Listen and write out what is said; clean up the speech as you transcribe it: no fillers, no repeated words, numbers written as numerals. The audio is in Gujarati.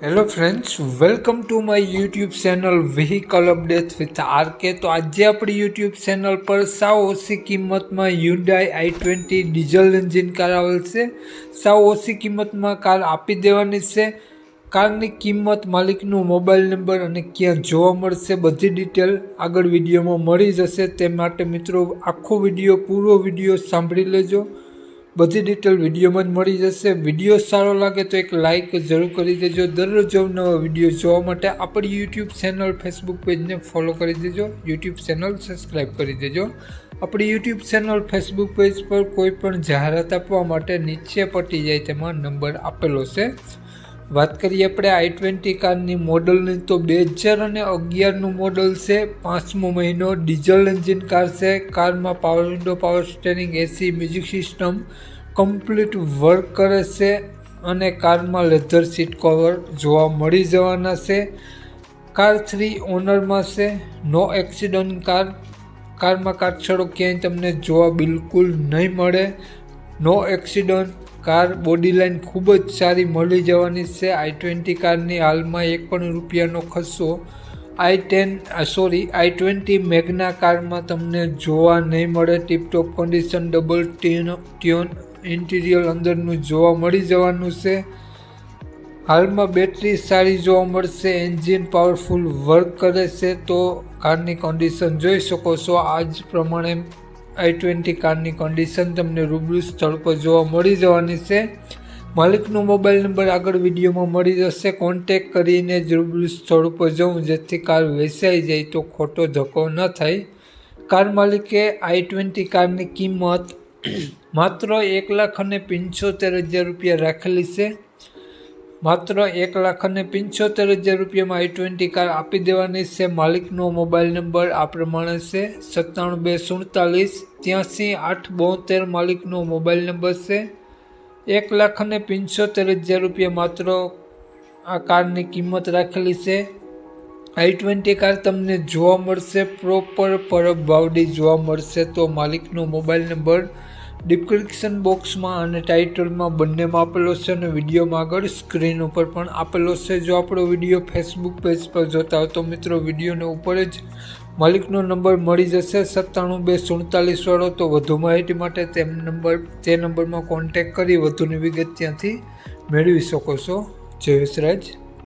Hello friends, welcome to my YouTube channel vehicle update with RK. તો આજે આપણી યુટ્યુબ ચેનલ પર સાવ ઓછી કિંમતમાં Hyundai i20 diesel engine car આવેલ છે. સાવ ઓછી કિંમતમાં કાર આપી દેવાની છે. કારની કિંમત, માલિકનું મોબાઈલ નંબર અને ક્યાં જોવા મળશે બધી ડિટેલ આગળ વિડીયોમાં મળી જશે. તે માટે મિત્રો આખો વિડીયો, પૂરો વિડીયો સાંભળી લેજો. બધી ડિટેલ વિડીયોમાં જ મળી જશે. વિડીયો સારો લાગે તો એક લાઇક જરૂર કરી દેજો. દરરોજ નવા વિડીયો જોવા માટે આપણી યુટ્યુબ ચેનલ, ફેસબુક પેજને ફોલો કરી દેજો. યુટ્યુબ ચેનલ સબસ્ક્રાઈબ કરી દેજો. આપણી યુટ્યુબ ચેનલ, ફેસબુક પેજ પર કોઈ પણ જાહેરાત આપવા માટે નીચે પટી જાય તેમાં નંબર આપેલો છે. વાત કરીએ આપણે i20 કારની મોડલની, તો 2011નું મોડલ છે. 5મો મહિનો, ડીઝલ એન્જિન કાર છે. કારમાં પાવર વિન્ડો, પાવર સ્ટેરિંગ, એસી, મ્યુઝિક સિસ્ટમ કમ્પ્લીટ વર્ક કરે છે અને કારમાં લેધર સીટ કવર જોવા મળી જવાના છે. કાર 3 ઓનરમાં છે. No accident car. કારમાં કાટછડો ક્યાંય તમને જોવા બિલકુલ નહીં મળે. No accident car. Body line ખૂબ જ સારી મળી જવાની છે. i20 કારની હાલમાં એક પણ રૂપિયાનો ખર્ચો i20 મેગ્ના કારમાં તમને જોવા નહીં મળે. Tiptop condition, double tune interior અંદરનું જોવા મળી જવાનું છે. હાલમાં બેટરી સારી જોવા મળશે. એન્જિન પાવરફુલ વર્ક કરે છે. તો કારની કન્ડિશન જોઈ શકો છો. આ જ પ્રમાણે i20 કારની કન્ડિશન તમને રૂબરૂ સ્થળ પર જોવા મળી જવાની છે. માલિકનો મોબાઈલ નંબર આગળ વિડીયોમાં મળી જશે. કોન્ટેક કરીને જ રૂબરૂ સ્થળ પર જવું, જેથી કાર વેચાઈ જાય તો ખોટો ધક્કો ન થાય. કાર માલિકે i20 કારની કિંમત માત્ર 1,75,000 રૂપિયા રાખેલી છે. માત્ર 1,75,000 રૂપિયામાં i20 કાર આપી દેવાની છે. માલિકનો મોબાઈલ નંબર આ પ્રમાણે છે: 97 247 83 872. માલિકનો મોબાઈલ નંબર છે. 1,75,000 રૂપિયા માત્ર આ કારની કિંમત રાખેલી છે. i20 કાર તમને જોવા મળશે પ્રોપર પરબ ભાવડી જોવા મળશે. તો માલિકનો મોબાઈલ નંબર ડિસ્ક્રિપ્શન બોક્સમાં અને ટાઇટલમાં બંનેમાં આપેલો છે અને વિડીયોમાં આગળ સ્ક્રીન ઉપર પણ આપેલો છે. જો આપણો વિડીયો ફેસબુક પેજ પર જોતા હો તો મિત્રો વિડીયોને ઉપર જ માલિકનો નંબર મળી જશે, 97 247 વાળો. તો વધુ માહિતી માટે તે નંબરમાં કોન્ટેક કરી વધુની વિગત ત્યાંથી મેળવી શકો છો. જય વિસરાજ.